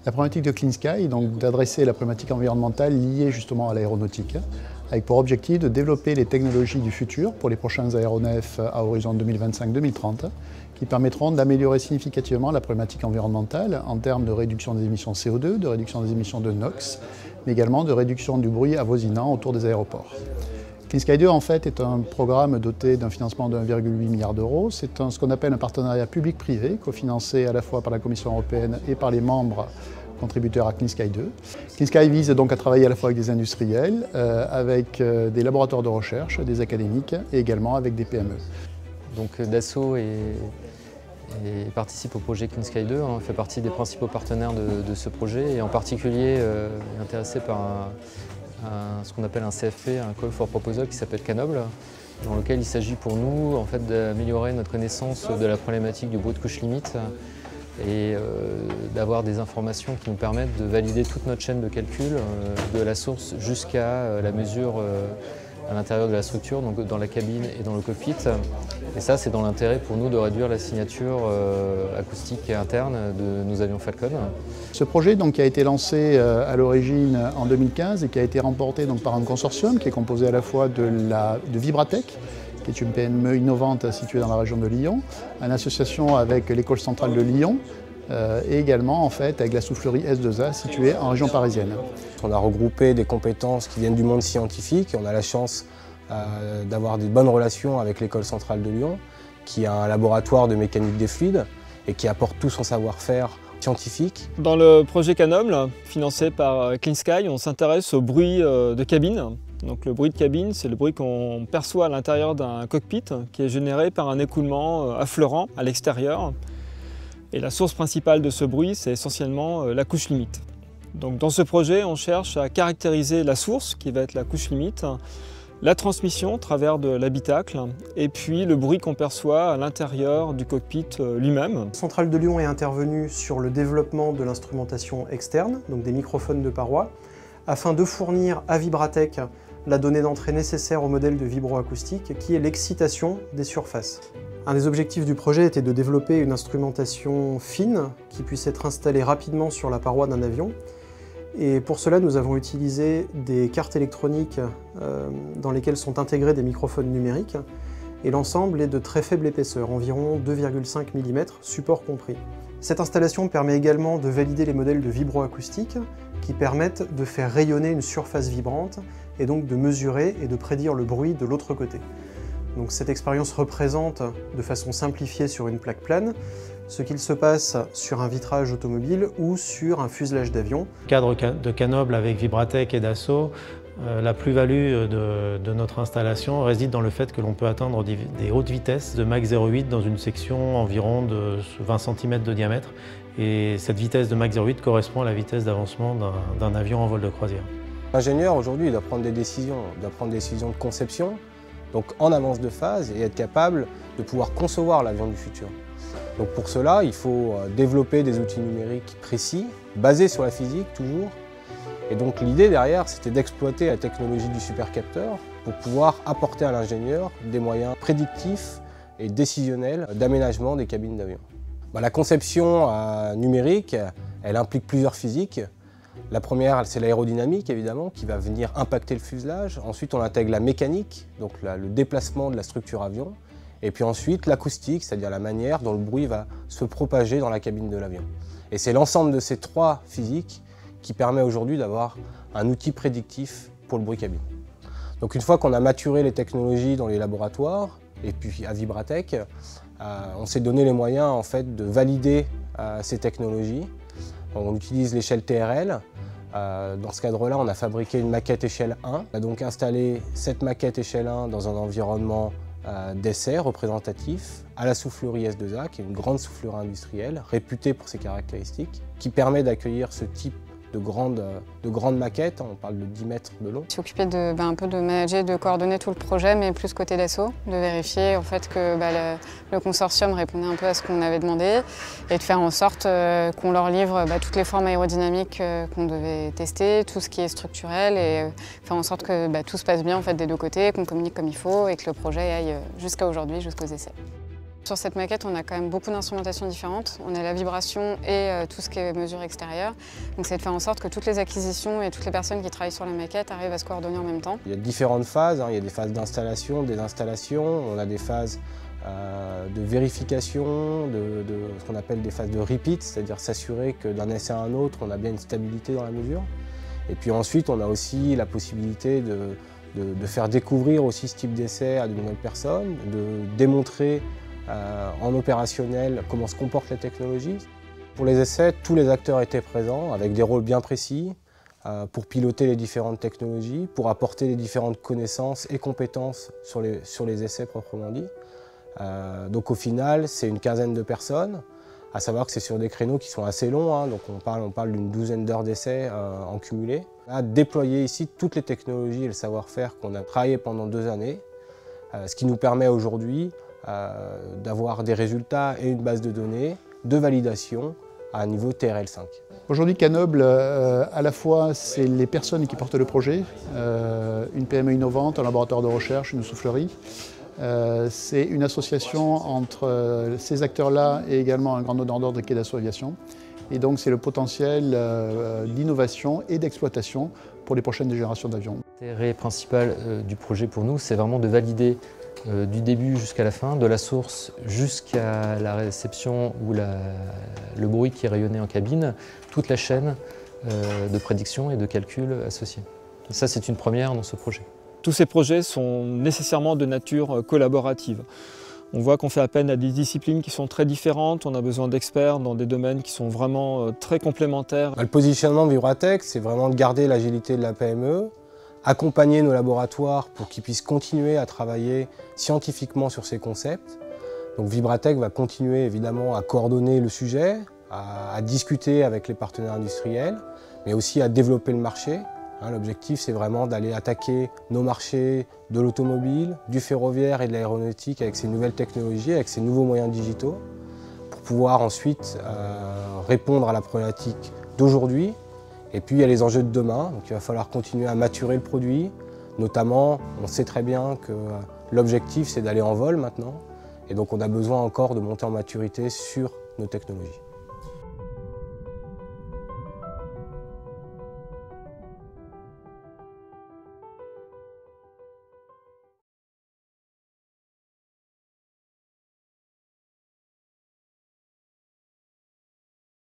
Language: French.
La problématique de Clean Sky est donc d'adresser la problématique environnementale liée justement à l'aéronautique, avec pour objectif de développer les technologies du futur pour les prochains aéronefs à horizon 2025-2030, qui permettront d'améliorer significativement la problématique environnementale en termes de réduction des émissions CO2, de réduction des émissions de NOx, mais également de réduction du bruit avoisinant autour des aéroports. Clean Sky 2 en fait est un programme doté d'un financement de 1,8 milliard d'euros. C'est ce qu'on appelle un partenariat public-privé, cofinancé à la fois par la Commission européenne et par les membres contributeurs à Clean Sky 2. Clean Sky vise donc à travailler à la fois avec des industriels, avec des laboratoires de recherche, des académiques et également avec des PME. Donc Dassault participe au projet Clean Sky 2, on fait partie des principaux partenaires de ce projet et en particulier est intéressé par ce qu'on appelle un CFP, un Call for Proposal qui s'appelle Canoble, dans lequel il s'agit pour nous en fait, d'améliorer notre connaissance de la problématique du bruit de couche limite et d'avoir des informations qui nous permettent de valider toute notre chaîne de calcul, de la source jusqu'à la mesure à l'intérieur de la structure, donc dans la cabine et dans le cockpit. Et ça, c'est dans l'intérêt pour nous de réduire la signature acoustique et interne de nos avions Falcon. Ce projet donc, qui a été lancé à l'origine en 2015 et qui a été remporté donc, par un consortium qui est composé à la fois de Vibratech, qui est une PME innovante située dans la région de Lyon, une association avec l'École centrale de Lyon, et également en fait, avec la soufflerie S2A située en région parisienne. On a regroupé des compétences qui viennent du monde scientifique et on a la chance d'avoir des bonnes relations avec l'École centrale de Lyon, qui a un laboratoire de mécanique des fluides et qui apporte tout son savoir-faire scientifique. Dans le projet Canoble, financé par Clean Sky, on s'intéresse au bruit de cabine. Donc le bruit de cabine, c'est le bruit qu'on perçoit à l'intérieur d'un cockpit qui est généré par un écoulement affleurant à l'extérieur. Et la source principale de ce bruit, c'est essentiellement la couche limite. Donc dans ce projet, on cherche à caractériser la source, qui va être la couche limite, la transmission au travers de l'habitacle, et puis le bruit qu'on perçoit à l'intérieur du cockpit lui-même. La Centrale de Lyon est intervenue sur le développement de l'instrumentation externe, donc des microphones de paroi, afin de fournir à Vibratech la donnée d'entrée nécessaire au modèle de vibroacoustique, qui est l'excitation des surfaces. Un des objectifs du projet était de développer une instrumentation fine qui puisse être installée rapidement sur la paroi d'un avion. Et pour cela, nous avons utilisé des cartes électroniques dans lesquelles sont intégrés des microphones numériques. Et l'ensemble est de très faible épaisseur, environ 2,5 mm, support compris. Cette installation permet également de valider les modèles de vibroacoustique qui permettent de faire rayonner une surface vibrante et donc de mesurer et de prédire le bruit de l'autre côté. Donc cette expérience représente, de façon simplifiée sur une plaque plane, ce qu'il se passe sur un vitrage automobile ou sur un fuselage d'avion. Cadre de Canoble avec Vibratech et Dassault, la plus-value de notre installation réside dans le fait que l'on peut atteindre des hautes vitesses de Mach 0,8 dans une section environ de 20 cm de diamètre. Et cette vitesse de Mach 0,8 correspond à la vitesse d'avancement d'un avion en vol de croisière. L'ingénieur aujourd'hui doit prendre des décisions, de conception, donc en avance de phase et être capable de pouvoir concevoir l'avion du futur. Donc pour cela, il faut développer des outils numériques précis, basés sur la physique toujours. Et donc l'idée derrière, c'était d'exploiter la technologie du supercapteur pour pouvoir apporter à l'ingénieur des moyens prédictifs et décisionnels d'aménagement des cabines d'avion. La conception numérique, elle implique plusieurs physiques. La première, c'est l'aérodynamique, évidemment, qui va venir impacter le fuselage. Ensuite, on intègre la mécanique, donc le déplacement de la structure avion. Et puis ensuite, l'acoustique, c'est-à-dire la manière dont le bruit va se propager dans la cabine de l'avion. Et c'est l'ensemble de ces trois physiques qui permet aujourd'hui d'avoir un outil prédictif pour le bruit cabine. Donc une fois qu'on a maturé les technologies dans les laboratoires, et puis à Vibratech, on s'est donné les moyens en fait, de valider ces technologies. On utilise l'échelle TRL. Dans ce cadre-là, on a fabriqué une maquette échelle 1. On a donc installé cette maquette échelle 1 dans un environnement d'essai représentatif à la soufflerie S2A, qui est une grande soufflerie industrielle, réputée pour ses caractéristiques, qui permet d'accueillir ce type de grandes maquettes, on parle de 10 mètres de long. Je suis occupée un peu de manager, de coordonner tout le projet, mais plus côté Dassault, de vérifier en fait que le consortium répondait un peu à ce qu'on avait demandé et de faire en sorte qu'on leur livre toutes les formes aérodynamiques qu'on devait tester, tout ce qui est structurel et faire en sorte que tout se passe bien en fait, des deux côtés, qu'on communique comme il faut et que le projet aille jusqu'à aujourd'hui, jusqu'aux essais. Sur cette maquette, on a quand même beaucoup d'instrumentations différentes. On a la vibration et tout ce qui est mesure extérieure. Donc c'est de faire en sorte que toutes les acquisitions et toutes les personnes qui travaillent sur la maquette arrivent à se coordonner en même temps. Il y a différentes phases, il y a des phases d'installation, des installations, on a des phases de vérification, de ce qu'on appelle des phases de repeat, c'est-à-dire s'assurer que d'un essai à un autre, on a bien une stabilité dans la mesure. Et puis ensuite, on a aussi la possibilité de faire découvrir aussi ce type d'essai à de nouvelles personnes, de démontrer en opérationnel comment se comporte la technologie. Pour les essais, tous les acteurs étaient présents avec des rôles bien précis pour piloter les différentes technologies, pour apporter les différentes connaissances et compétences sur les essais proprement dit. Donc au final, c'est une quinzaine de personnes, à savoir que c'est sur des créneaux qui sont assez longs, donc on parle d'une douzaine d'heures d'essais en cumulé. On a déployé ici toutes les technologies et le savoir-faire qu'on a travaillé pendant 2 années, ce qui nous permet aujourd'hui d'avoir des résultats et une base de données de validation à un niveau TRL5. Aujourd'hui, Canoble, à la fois, c'est les personnes qui portent le projet, une PME innovante, un laboratoire de recherche, une soufflerie. C'est une association entre ces acteurs-là et également un grand donneur d'ordre qui est Dassault Aviation. Et donc, c'est le potentiel d'innovation et d'exploitation pour les prochaines générations d'avions. L'intérêt principal du projet pour nous, c'est vraiment de valider du début jusqu'à la fin, de la source jusqu'à la réception ou le bruit qui est rayonné en cabine, toute la chaîne de prédiction et de calcul associée. Et ça, c'est une première dans ce projet. Tous ces projets sont nécessairement de nature collaborative. On voit qu'on fait appel à des disciplines qui sont très différentes, on a besoin d'experts dans des domaines qui sont vraiment très complémentaires. Le positionnement de Vibratech, c'est vraiment de garder l'agilité de la PME, accompagner nos laboratoires pour qu'ils puissent continuer à travailler scientifiquement sur ces concepts. Donc Vibratech va continuer évidemment à coordonner le sujet, à discuter avec les partenaires industriels, mais aussi à développer le marché. L'objectif, c'est vraiment d'aller attaquer nos marchés de l'automobile, du ferroviaire et de l'aéronautique avec ces nouvelles technologies, avec ces nouveaux moyens digitaux, pour pouvoir ensuite répondre à la problématique d'aujourd'hui. Et puis il y a les enjeux de demain, donc il va falloir continuer à maturer le produit. Notamment, on sait très bien que l'objectif, c'est d'aller en vol maintenant. Et donc on a besoin encore de monter en maturité sur nos technologies.